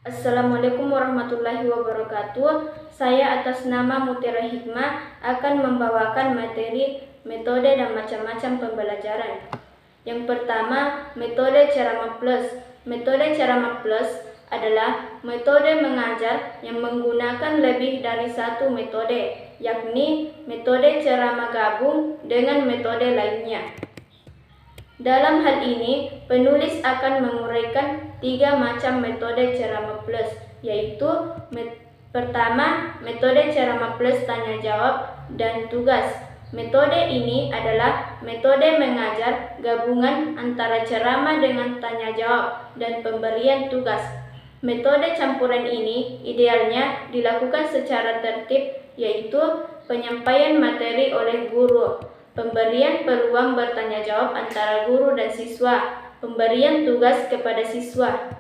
Assalamualaikum warahmatullahi wabarakatuh. Saya atas nama Mutiara Hikmah akan membawakan materi metode dan macam-macam pembelajaran. Yang pertama, metode Ceramah Plus. Metode Ceramah Plus adalah metode mengajar yang menggunakan lebih dari satu metode, yakni metode ceramah gabung dengan metode lainnya. Dalam hal ini, penulis akan menguraikan 3 macam metode ceramah plus, yaitu pertama, metode ceramah plus tanya jawab dan tugas. Metode ini adalah metode mengajar gabungan antara ceramah dengan tanya jawab dan pemberian tugas. Metode campuran ini idealnya dilakukan secara tertib, yaitu penyampaian materi oleh guru, pemberian peluang bertanya jawab antara guru dan siswa, pemberian tugas kepada siswa.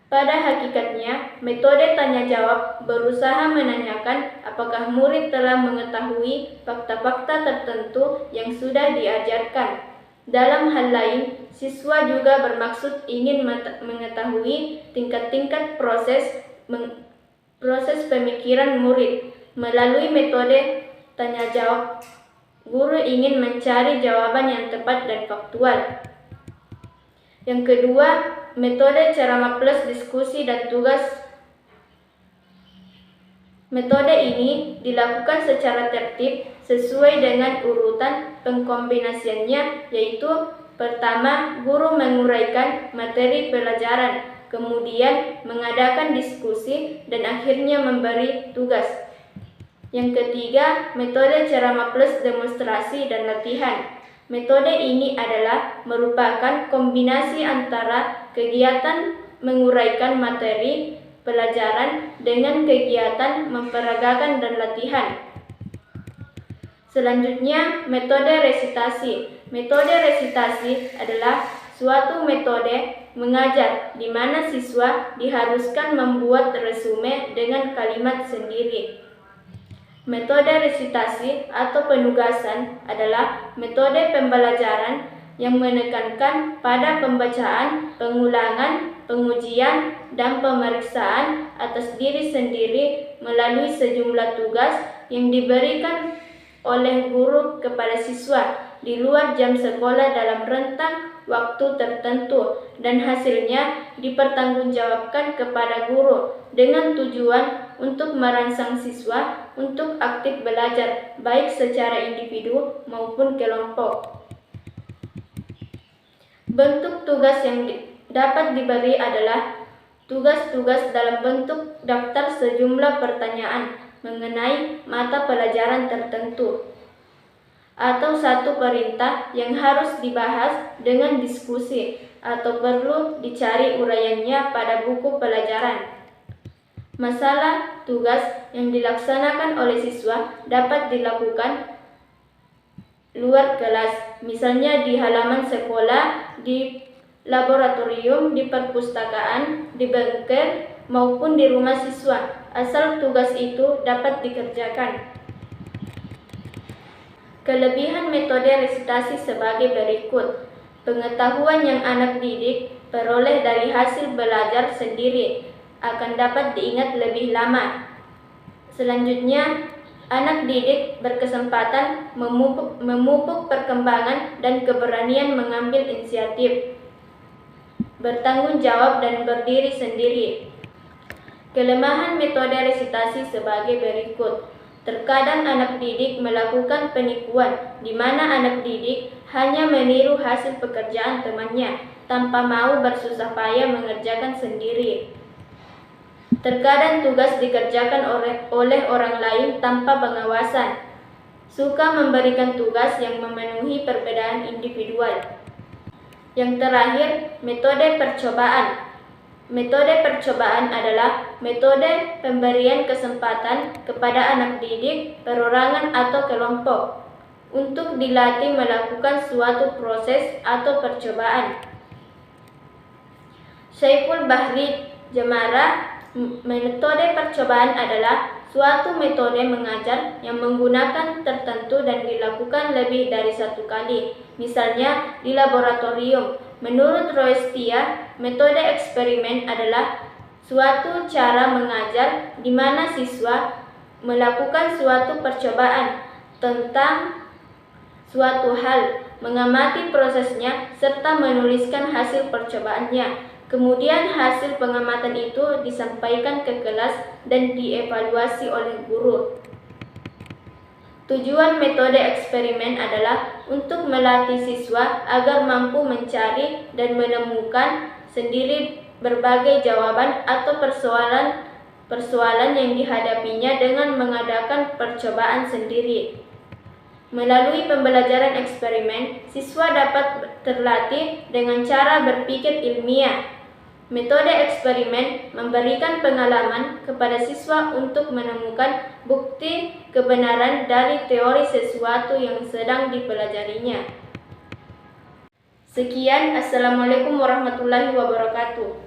Pada hakikatnya, metode tanya jawab berusaha menanyakan apakah murid telah mengetahui fakta-fakta tertentu yang sudah diajarkan. Dalam hal lain, siswa juga bermaksud ingin mengetahui tingkat-tingkat proses pemikiran murid. Melalui metode tanya jawab, guru ingin mencari jawaban yang tepat dan faktual. Yang kedua, metode ceramah plus diskusi dan tugas. Metode ini dilakukan secara tertib sesuai dengan urutan pengkombinasiannya, yaitu pertama, guru menguraikan materi pelajaran, kemudian mengadakan diskusi, dan akhirnya memberi tugas. Yang ketiga, metode ceramah plus demonstrasi dan latihan. Metode ini adalah merupakan kombinasi antara kegiatan menguraikan materi pelajaran dengan kegiatan memperagakan dan latihan. Selanjutnya, metode resitasi. Metode resitasi adalah suatu metode mengajar di mana siswa diharuskan membuat resume dengan kalimat sendiri. Metode resitasi atau penugasan adalah metode pembelajaran yang menekankan pada pembacaan, pengulangan, pengujian, dan pemeriksaan atas diri sendiri melalui sejumlah tugas yang diberikan oleh guru kepada siswa di luar jam sekolah dalam rentang waktu tertentu, dan hasilnya dipertanggungjawabkan kepada guru dengan tujuan untuk merangsang siswa untuk aktif belajar baik secara individu maupun kelompok. Bentuk tugas yang dapat diberi adalah tugas-tugas dalam bentuk daftar sejumlah pertanyaan mengenai mata pelajaran tertentu, atau satu perintah yang harus dibahas dengan diskusi atau perlu dicari uraiannya pada buku pelajaran. Masalah tugas yang dilaksanakan oleh siswa dapat dilakukan luar kelas, misalnya di halaman sekolah, di laboratorium, di perpustakaan, di bunker, maupun di rumah siswa, asal tugas itu dapat dikerjakan. Kelebihan metode resitasi sebagai berikut. Pengetahuan yang anak didik peroleh dari hasil belajar sendiri akan dapat diingat lebih lama. Selanjutnya, anak didik berkesempatan memupuk perkembangan dan keberanian mengambil inisiatif, bertanggung jawab, dan berdiri sendiri. Kelemahan metode resitasi sebagai berikut. Terkadang anak didik melakukan penipuan, di mana anak didik hanya meniru hasil pekerjaan temannya tanpa mau bersusah payah mengerjakan sendiri. Terkadang tugas dikerjakan oleh orang lain tanpa pengawasan. Suka memberikan tugas yang memenuhi perbedaan individual. Yang terakhir, metode percobaan. Metode percobaan adalah metode pemberian kesempatan kepada anak didik, perorangan, atau kelompok untuk dilatih melakukan suatu proses atau percobaan. Syaiful Bahri Jemara, metode percobaan adalah suatu metode mengajar yang menggunakan tertentu dan dilakukan lebih dari satu kali, misalnya di laboratorium, Menurut Roestia, metode eksperimen adalah suatu cara mengajar di mana siswa melakukan suatu percobaan tentang suatu hal, mengamati prosesnya, serta menuliskan hasil percobaannya. Kemudian hasil pengamatan itu disampaikan ke kelas dan dievaluasi oleh guru. Tujuan metode eksperimen adalah untuk melatih siswa agar mampu mencari dan menemukan sendiri berbagai jawaban atau persoalan yang dihadapinya dengan mengadakan percobaan sendiri. Melalui pembelajaran eksperimen, siswa dapat terlatih dengan cara berpikir ilmiah. Metode eksperimen memberikan pengalaman kepada siswa untuk menemukan bukti kebenaran dari teori sesuatu yang sedang dipelajarinya. Sekian, Assalamualaikum warahmatullahi wabarakatuh.